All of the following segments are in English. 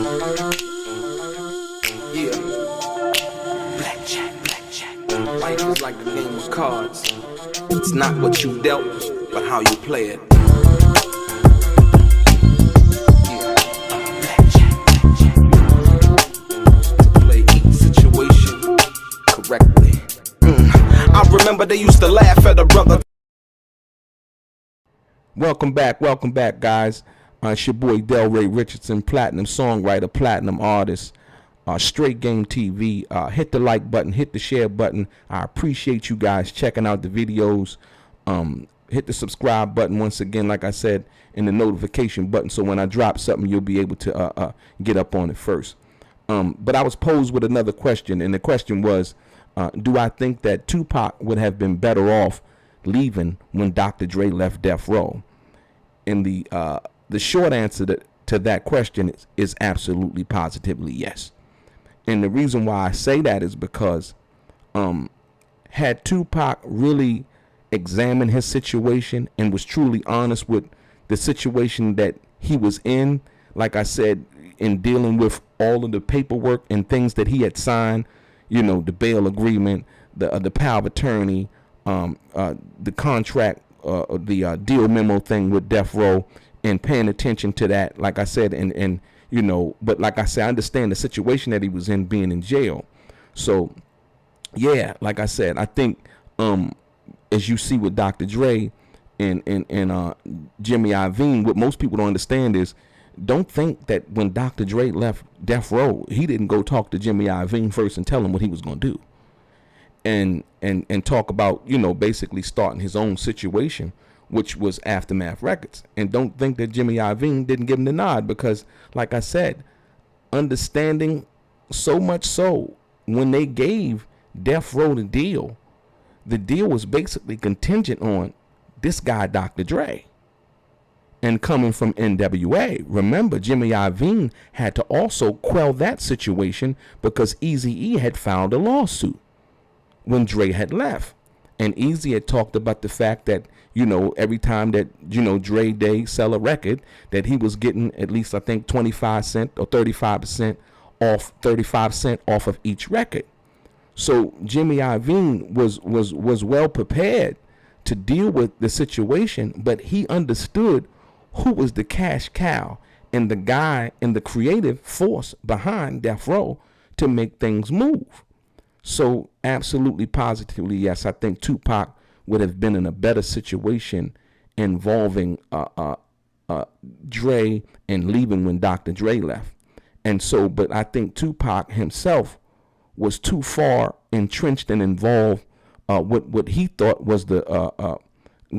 Yeah. Blackjack. Life is like a game of cards. It's not what you dealt, but how you play it. Yeah. Blackjack. To play each situation correctly. I remember they used to laugh at a brother. Welcome back, guys. It's your boy Delray, Richardson, platinum songwriter, platinum artist, StraightGameTV. Hit the like button, hit the share button. I appreciate you guys checking out the videos. Hit the subscribe button once again, like I said, and the notification button, so when I drop something, you'll be able to get up on it first. But I was posed with another question, and the question was, do I think that Tupac would have been better off leaving when Dr. Dre left Deathrow? And the short answer to that question is absolutely positively yes. And the reason why I say that is because had Tupac really examined his situation and was truly honest with the situation that he was in, like I said, in dealing with all of the paperwork and things that he had signed, you know, the bail agreement, the power of attorney, the contract, the deal memo thing with Deathrow, and paying attention to that, like I said, and you know, but like I said, I understand the situation that he was in, being in jail. So yeah, like I said, I think as you see with Dr. Dre and Jimmy Iovine, what most people don't understand is, don't think that when Dr. Dre left Deathrow, he didn't go talk to Jimmy Iovine first and tell him what he was going to do. And talk about, you know, basically starting his own situation, which was Aftermath Records. And don't think that Jimmy Iovine didn't give him the nod, because, like I said, understanding so much so, when they gave Deathrow the deal was basically contingent on this guy, Dr. Dre. And coming from NWA, remember, Jimmy Iovine had to also quell that situation because Eazy-E had filed a lawsuit when Dre had left. And Eazy had talked about the fact that, you know, every time that, you know, Dre Day sell a record, that he was getting at least, I think, 25 cents or 35% off, 35 cents off of each record. So Jimmy Iovine was well prepared to deal with the situation, but he understood who was the cash cow and the guy and the creative force behind Deathrow to make things move. So absolutely positively, yes, I think Tupac would have been in a better situation involving Dre and leaving when Dr. Dre left. And so, but I think Tupac himself was too far entrenched and involved with what he thought was the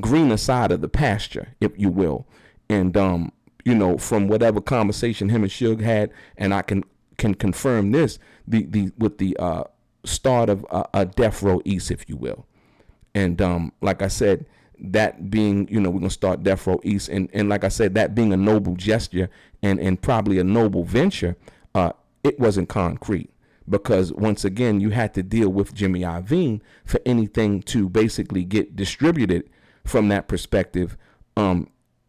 greener side of the pasture, if you will. And you know, from whatever conversation him and Suge had, and I can confirm this, with the start of Deathrow East, if you will. And like I said, that being, you know, we're gonna start Deathrow East, and like I said, that being a noble gesture and probably a noble venture, it wasn't concrete, because once again, you had to deal with Jimmy Iovine for anything to basically get distributed from that perspective,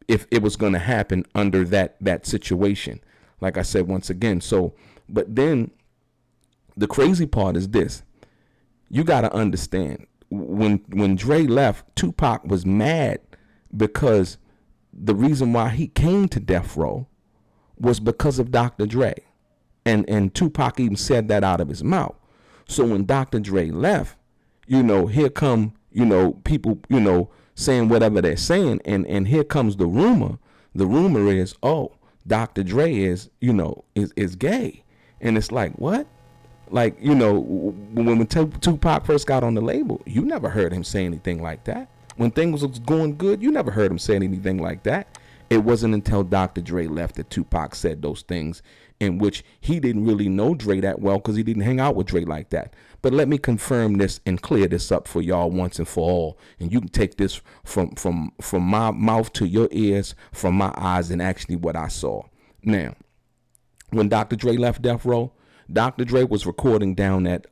if it was going to happen under that situation, like I said, once again. So, but then the crazy part is this: you got to understand, when Dre left, Tupac was mad because the reason why he came to Deathrow was because of Dr. Dre. And Tupac even said that out of his mouth. So when Dr. Dre left, you know, here come, you know, people, you know, saying whatever they're saying. And here comes the rumor. The rumor is, oh, Dr. Dre is, you know, is gay. And it's like, what? Like, you know, when Tupac first got on the label, you never heard him say anything like that. When things was going good, you never heard him say anything like that. It wasn't until Dr. Dre left that Tupac said those things, in which he didn't really know Dre that well because he didn't hang out with Dre like that. But let me confirm this and clear this up for y'all once and for all. And you can take this from my mouth to your ears, from my eyes, and actually what I saw. Now, when Dr. Dre left Deathrow, Dr. Dre was recording down at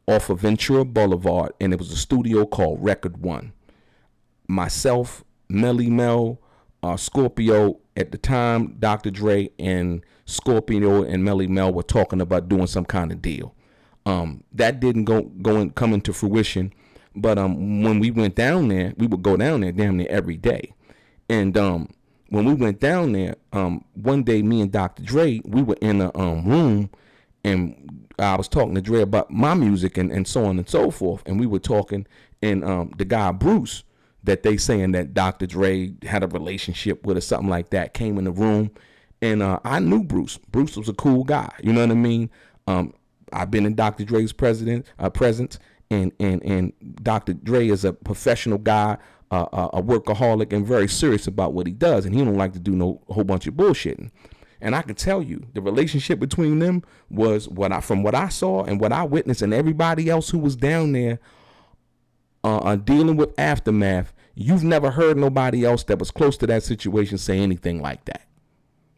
off of Ventura Boulevard, and it was a studio called Record One. Myself, Melly Mel, Scorpio, at the time, Dr. Dre and Scorpio and Melly Mel were talking about doing some kind of deal. That didn't come into fruition. But when we went down there, we would go down there damn near every day. And when we went down there, one day, me and Dr. Dre, we were in a room, and I was talking to Dre about my music and so on and so forth. And we were talking, and the guy Bruce, that they saying that Dr. Dre had a relationship with or something like that, came in the room. And I knew Bruce. Bruce was a cool guy. You know what I mean? I've been in Dr. Dre's presence. And Dr. Dre is a professional guy, a workaholic, and very serious about what he does. And he don't like to do no whole bunch of bullshitting. And I can tell you, the relationship between them was from what I saw and what I witnessed, and everybody else who was down there dealing with Aftermath. You've never heard nobody else that was close to that situation say anything like that.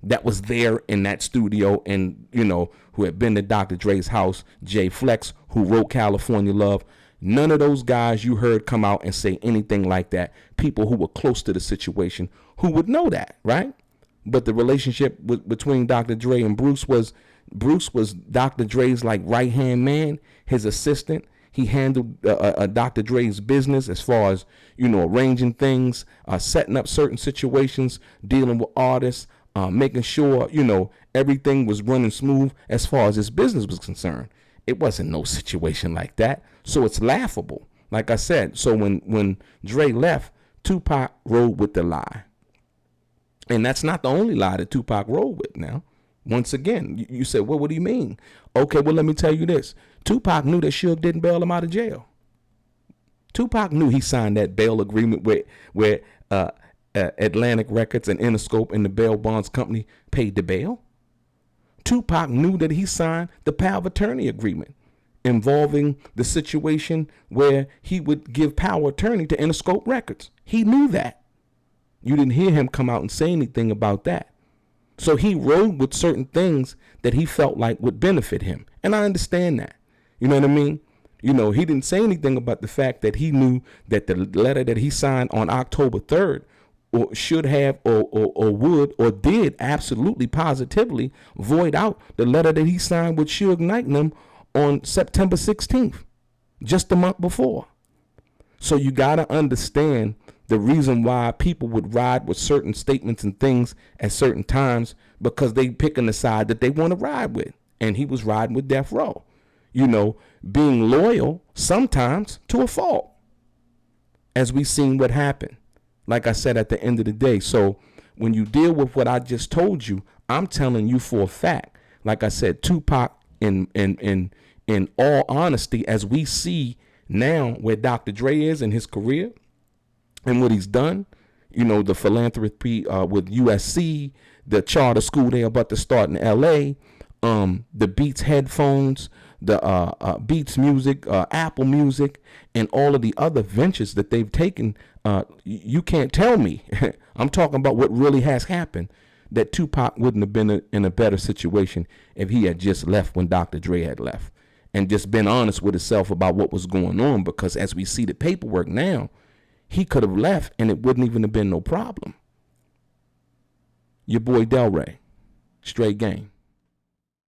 That was there in that studio, and who had been to Dr. Dre's house, Jay Flex, who wrote California Love. None of those guys you heard come out and say anything like that. People who were close to the situation who would know that, right? But the relationship between Dr. Dre and Bruce was Dr. Dre's like right-hand man, his assistant. He handled Dr. Dre's business as far as, arranging things, setting up certain situations, dealing with artists, making sure, everything was running smooth as far as his business was concerned. It wasn't no situation like that. So it's laughable. Like I said, so when Dre left, Tupac rode with the lie. And that's not the only lie that Tupac rode with now. Once again, you said, well, what do you mean? Okay, well, let me tell you this. Tupac knew that Suge didn't bail him out of jail. Tupac knew he signed that bail agreement where Atlantic Records and Interscope and the bail bonds company paid the bail. Tupac knew that he signed the power of attorney agreement involving the situation where he would give power of attorney to Interscope Records. He knew that. You didn't hear him come out and say anything about that. So he rode with certain things that he felt like would benefit him. And I understand that. You know what I mean? He didn't say anything about the fact that he knew that the letter that he signed on October 3rd or should have or would or did absolutely positively void out the letter that he signed with Suge Knight and them on September 16th, just a month before. So you got to understand the reason why people would ride with certain statements and things at certain times, because they picking the side that they want to ride with. And he was riding with Deathrow, being loyal sometimes to a fault, as we seen what happened. Like I said, at the end of the day. So when you deal with what I just told you, I'm telling you for a fact, like I said, Tupac in all honesty, as we see now where Dr. Dre is in his career and what he's done, the philanthropy with USC, the charter school they're about to start in LA, the Beats headphones, the Beats Music, Apple Music, and all of the other ventures that they've taken. You can't tell me, I'm talking about what really has happened, that Tupac wouldn't have been in a better situation if he had just left when Dr. Dre had left and just been honest with himself about what was going on. Because as we see the paperwork now, he could have left and it wouldn't even have been no problem. Your boy Delray, Straight Game.